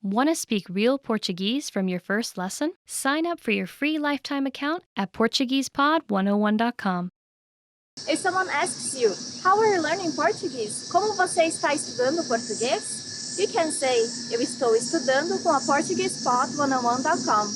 Want to speak real Portuguese from your first lesson? Sign up for your free lifetime account at PortuguesePod101.com. If someone asks you, how are you learning Portuguese? Como você está estudando português? You can say, eu estou estudando com a PortuguesePod101.com.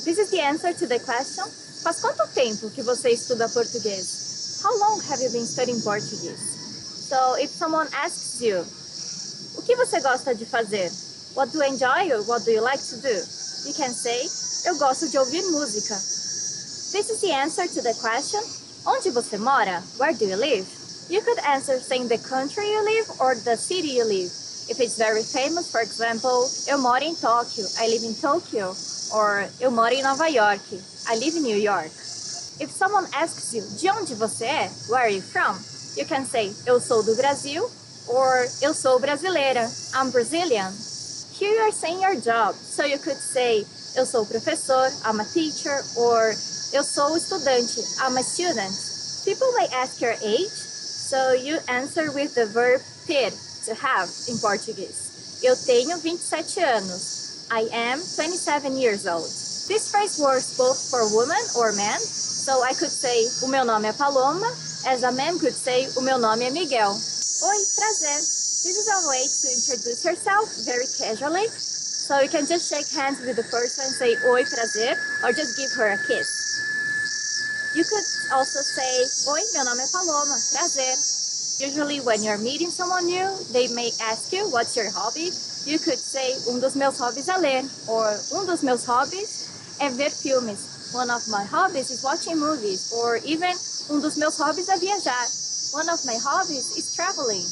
This is the answer to the question, faz quanto tempo que você estuda português? How long have you been studying Portuguese? So, if someone asks you, o que você gosta de fazer? What do you enjoy or what do you like to do? You can say, eu gosto de ouvir música. This is the answer to the question, onde você mora? Where do you live? You could answer saying the country you live or the city you live. If it's very famous, for example, eu moro em Tóquio, I live in Tokyo. Or eu moro em Nova York, I live in New York. If someone asks you, de onde você é? Where are you from? You can say, eu sou do Brasil, or eu sou brasileira, I'm Brazilian. Here you are saying your job, so you could say, eu sou professor, I'm a teacher, or eu sou estudante, I'm a student. People may ask your age, so you answer with the verb ter, to have, in Portuguese. Eu tenho 27 anos. I am 27 years old. This phrase works both for women or men, so I could say, o meu nome é Paloma, as a man could say, o meu nome é Miguel. Oi, prazer. This is a way to introduce yourself very casually, so you can just shake hands with the person and say, oi, prazer, or just give her a kiss. You could also say, oi, meu nome é Paloma, prazer. Usually when you're meeting someone new, they may ask you, what's your hobby? You could say, dos meus hobbies é ler, or dos meus hobbies é ver filmes. One of my hobbies is watching movies, or even, dos meus hobbies é viajar. One of my hobbies is traveling.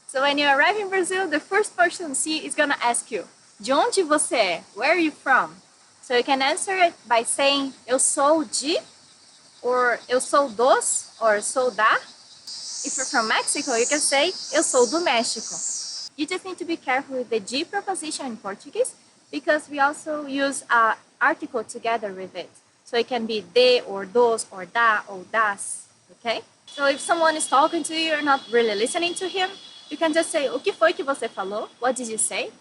So when you arrive in Brazil, the first person you see is gonna ask you, de onde você é? Where are you from? So you can answer it by saying, eu sou de, or eu sou dos, or sou da. If you're from Mexico, you can say, eu sou do México. You just need to be careful with the de preposition in Portuguese because we also use an article together with it. So it can be de or dos or da or das, okay? So if someone is talking to you, you're not really listening to him, you can just say, o que foi que você falou? What did you say?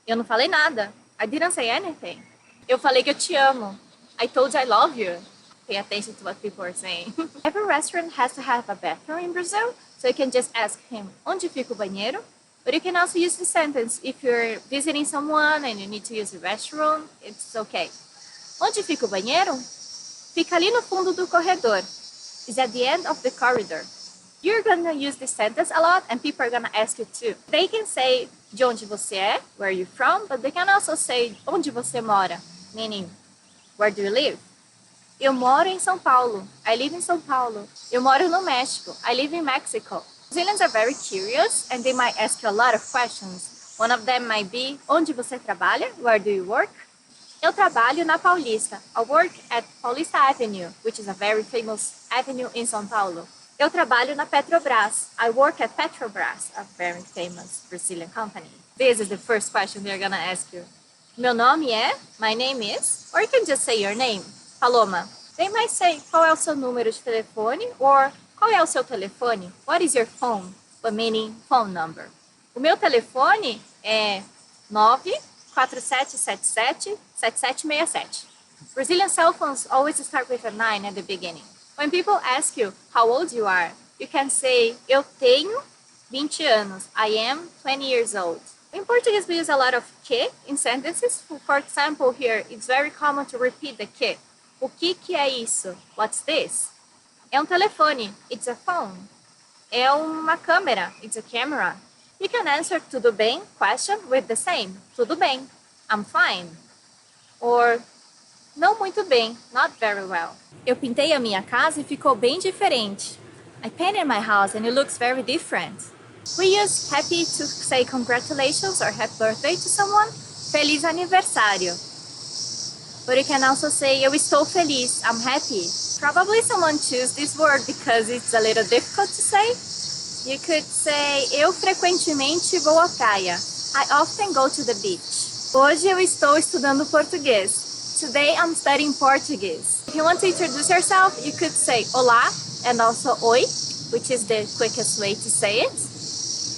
Eu não falei nada. I didn't say anything. Eu falei que eu te amo. I told you I love you. Pay attention to what people are saying. Every restaurant has to have a bathroom in Brazil, so you can just ask him, onde fica o banheiro? But you can also use the sentence if you're visiting someone and you need to use the restroom, it's okay. Onde fica o banheiro? Fica ali no fundo do corredor. It's at the end of the corridor. You're gonna use this sentence a lot and people are gonna ask you too. They can say, de onde você é? Where are you from? But they can also say, onde você mora? Meaning, where do you live? Eu moro em São Paulo. I live in São Paulo. Eu moro no México. I live in Mexico. Brazilians are very curious and they might ask you a lot of questions. One of them might be, onde você trabalha? Where do you work? Eu trabalho na Paulista. I work at Paulista Avenue, which is a very famous avenue in São Paulo. Eu trabalho na Petrobras. I work at Petrobras, a very famous Brazilian company. This is the first question they're gonna ask you. Meu nome é, my name is, or you can just say your name. Paloma. They might say, qual é o seu número de telefone? Or, qual é o seu telefone? What is your phone? But meaning phone number. O meu telefone é 94777-7767. Brazilian cell phones always start with a 9 at the beginning. When people ask you how old you are, you can say, eu tenho 20 anos. I am 20 years old. In Portuguese, we use a lot of que in sentences. For example, here, it's very common to repeat the que. O que é isso? What's this? É telefone. It's a phone. É uma câmera. It's a camera. You can answer tudo bem question with the same. Tudo bem. I'm fine. Or não muito bem. Not very well. Eu pintei a minha casa e ficou bem diferente. I painted my house and it looks very different. We use happy to say congratulations or happy birthday to someone. Feliz aniversário. But you can also say, eu estou feliz, I'm happy. Probably someone choose this word because it's a little difficult to say. You could say, eu frequentemente vou à praia. I often go to the beach. Hoje eu estou estudando português. Today I'm studying Portuguese. If you want to introduce yourself, you could say olá and also oi, which is the quickest way to say it.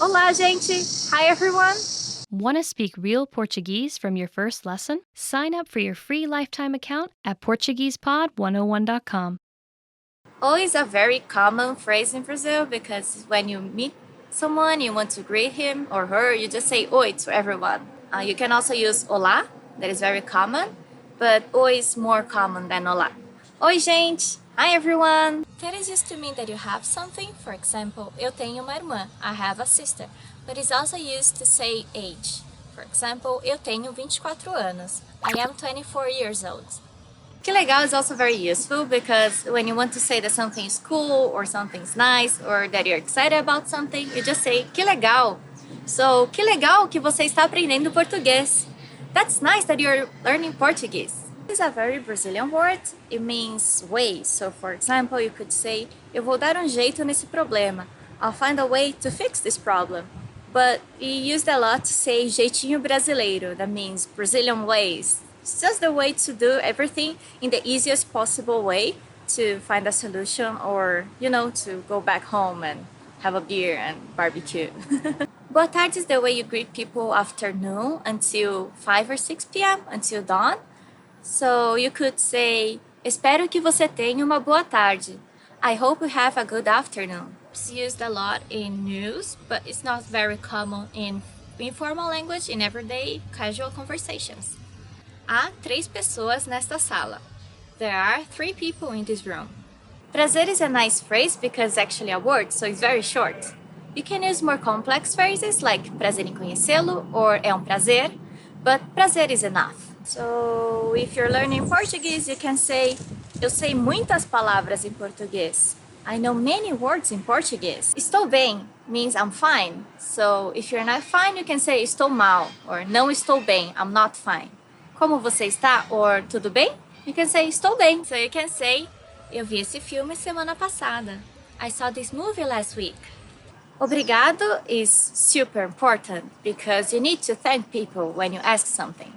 Olá, gente. Hi, everyone. Want to speak real Portuguese from your first lesson? Sign up for your free lifetime account at PortuguesePod101.com. Oi is a very common phrase in Brazil because when you meet someone, you want to greet him or her, you just say oi to everyone. You can also use olá, that is very common, but oi is more common than olá. Oi, gente! Hi, everyone! That is used to mean that you have something. For example, eu tenho uma irmã, I have a sister. But it's also used to say age. For example, eu tenho 24 anos. I am 24 years old. Que legal is also very useful because when you want to say that something is cool or something's nice or that you're excited about something, you just say que legal. So, que legal que você está aprendendo português. That's nice that you're learning Portuguese. This is a very Brazilian word. It means way. So, for example, you could say, eu vou dar jeito nesse problema. I'll find a way to fix this problem. But we used a lot to say jeitinho brasileiro. That means Brazilian ways. It's just the way to do everything in the easiest possible way to find a solution or, to go back home and have a beer and barbecue. Boa tarde is the way you greet people after noon until 5 or 6 p.m. until dawn. So you could say, espero que você tenha uma boa tarde. I hope you have a good afternoon. It's used a lot in news, but it's not very common in informal language in everyday casual conversations. Há 3 pessoas nesta sala. There are 3 people in this room. Prazer is a nice phrase because it's actually a word, so it's very short. You can use more complex phrases like prazer em conhecê-lo or é prazer, but prazer is enough. So if you're learning Portuguese, you can say, eu sei muitas palavras em português. I know many words in Portuguese. Estou bem means I'm fine. So if you're not fine, you can say estou mal or não estou bem, I'm not fine. Como você está? Or tudo bem? You can say estou bem. So you can say eu vi esse filme semana passada. I saw this movie last week. Obrigado is super important because you need to thank people when you ask something.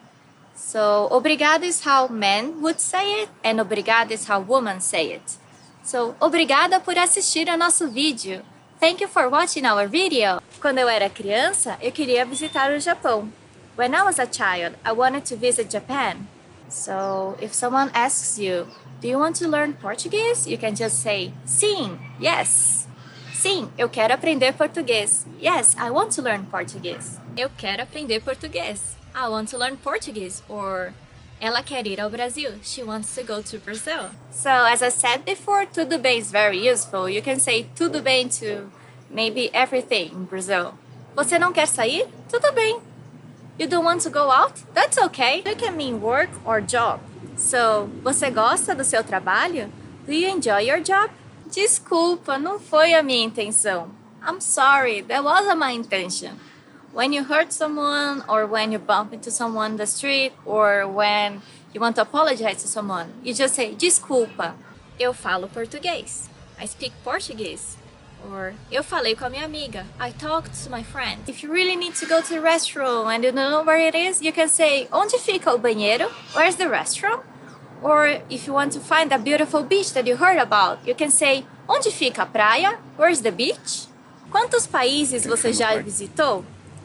So obrigado is how men would say it and obrigado is how women say it. So obrigada por assistir ao nosso vídeo. Thank you for watching our video. Quando eu era criança, eu queria visitar o Japão. When I was a child, I wanted to visit Japan. So if someone asks you, do you want to learn Portuguese? You can just say, sim, yes. Sim, eu quero aprender português. Yes, I want to learn Portuguese. Eu quero aprender português. I want to learn Portuguese. Or, ela quer ir ao Brasil. She wants to go to Brazil. So as I said before, tudo bem is very useful. You can say tudo bem to maybe everything in Brazil. Você não quer sair? Tudo bem. You don't want to go out? That's okay. You can mean work or job. So, você gosta do seu trabalho? Do you enjoy your job? Desculpa, não foi a minha intenção. I'm sorry, that wasn't my intention. When you hurt someone or when you bump into someone on the street or when you want to apologize to someone, you just say, desculpa. Eu falo português. I speak Portuguese. Or, eu falei com a minha amiga. I talked to my friend. If you really need to go to the restroom and you don't know where it is, you can say, onde fica o banheiro? Where's the restroom? Or if you want to find a beautiful beach that you heard about, you can say, onde fica a praia? Where's the beach? Quantos países você já visitou?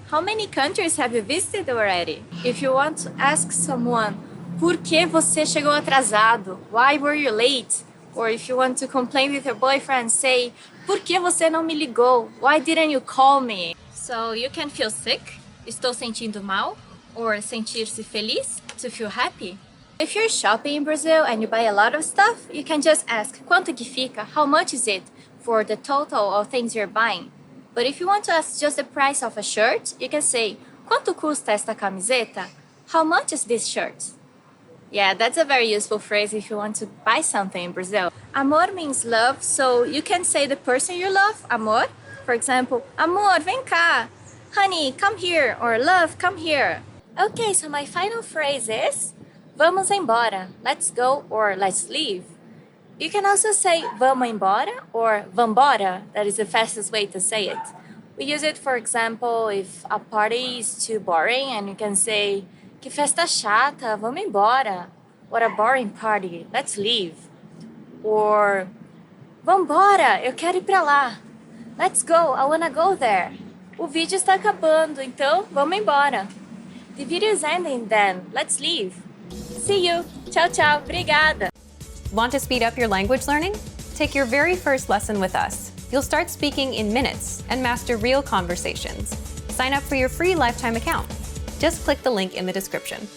How many countries have you visited already? If you want to ask someone, por que você chegou atrasado? Why were you late? Or if you want to complain with your boyfriend, say, por que você não me ligou? Why didn't you call me? So you can feel sick, estou sentindo mal, or sentir-se feliz, to feel happy. If you're shopping in Brazil and you buy a lot of stuff, you can just ask, quanto que fica? How much is it for the total of things you're buying? But if you want to ask just the price of a shirt, you can say, quanto custa esta camiseta? How much is this shirt? Yeah, that's a very useful phrase if you want to buy something in Brazil. Amor means love, so you can say the person you love, amor. For example, amor, vem cá. Honey, come here. Or love, come here. Okay, so my final phrase is, vamos embora. Let's go or let's leave. You can also say vamos embora or vambora. That is the fastest way to say it. We use it, for example, if a party is too boring and you can say, que festa chata, vamos embora. What a boring party, let's leave. Or, vambora, eu quero ir pra lá. Let's go, I wanna go there. O vídeo está acabando, então vamos embora. The video is ending then. Let's leave. See you. Tchau, tchau. Obrigada. Want to speed up your language learning? Take your very first lesson with us. You'll start speaking in minutes and master real conversations. Sign up for your free lifetime account. Just click the link in the description.